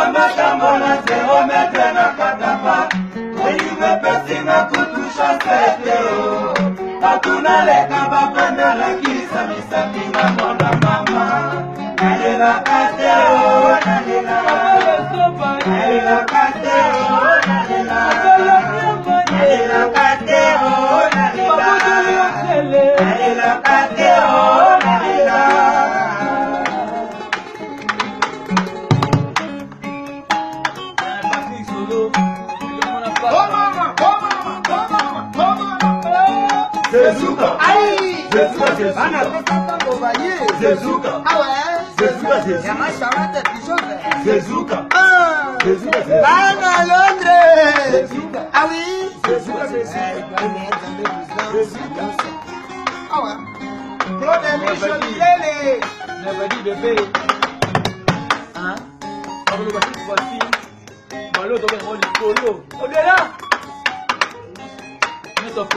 makambo na 0 metre na katapa Oyiwe pesi na kutusha seteo Hatuna leka bapenda la kisa misafi na mwana mama Nalela kateo, nalela Nalela kateo, nalela Nalela kateo, nalela Nalela kateo, nalela Zezuka. Aïe. Zezuka, Zezuka. On a fait ça pour vailler. Zezuka. Ah ouais. Zezuka, Zezuka. Il y a ma charrette de choses. Zezuka. Ah. Zezuka, Zezuka. Ah non, Londres. Zezuka. Ah oui. Zezuka, Zezuka. Zezuka. Ah ouais. Claude Michel Lélé. Never dit bébé. Hein? On va le voir voici. Malo doit être au polo. On est là. Nous sommes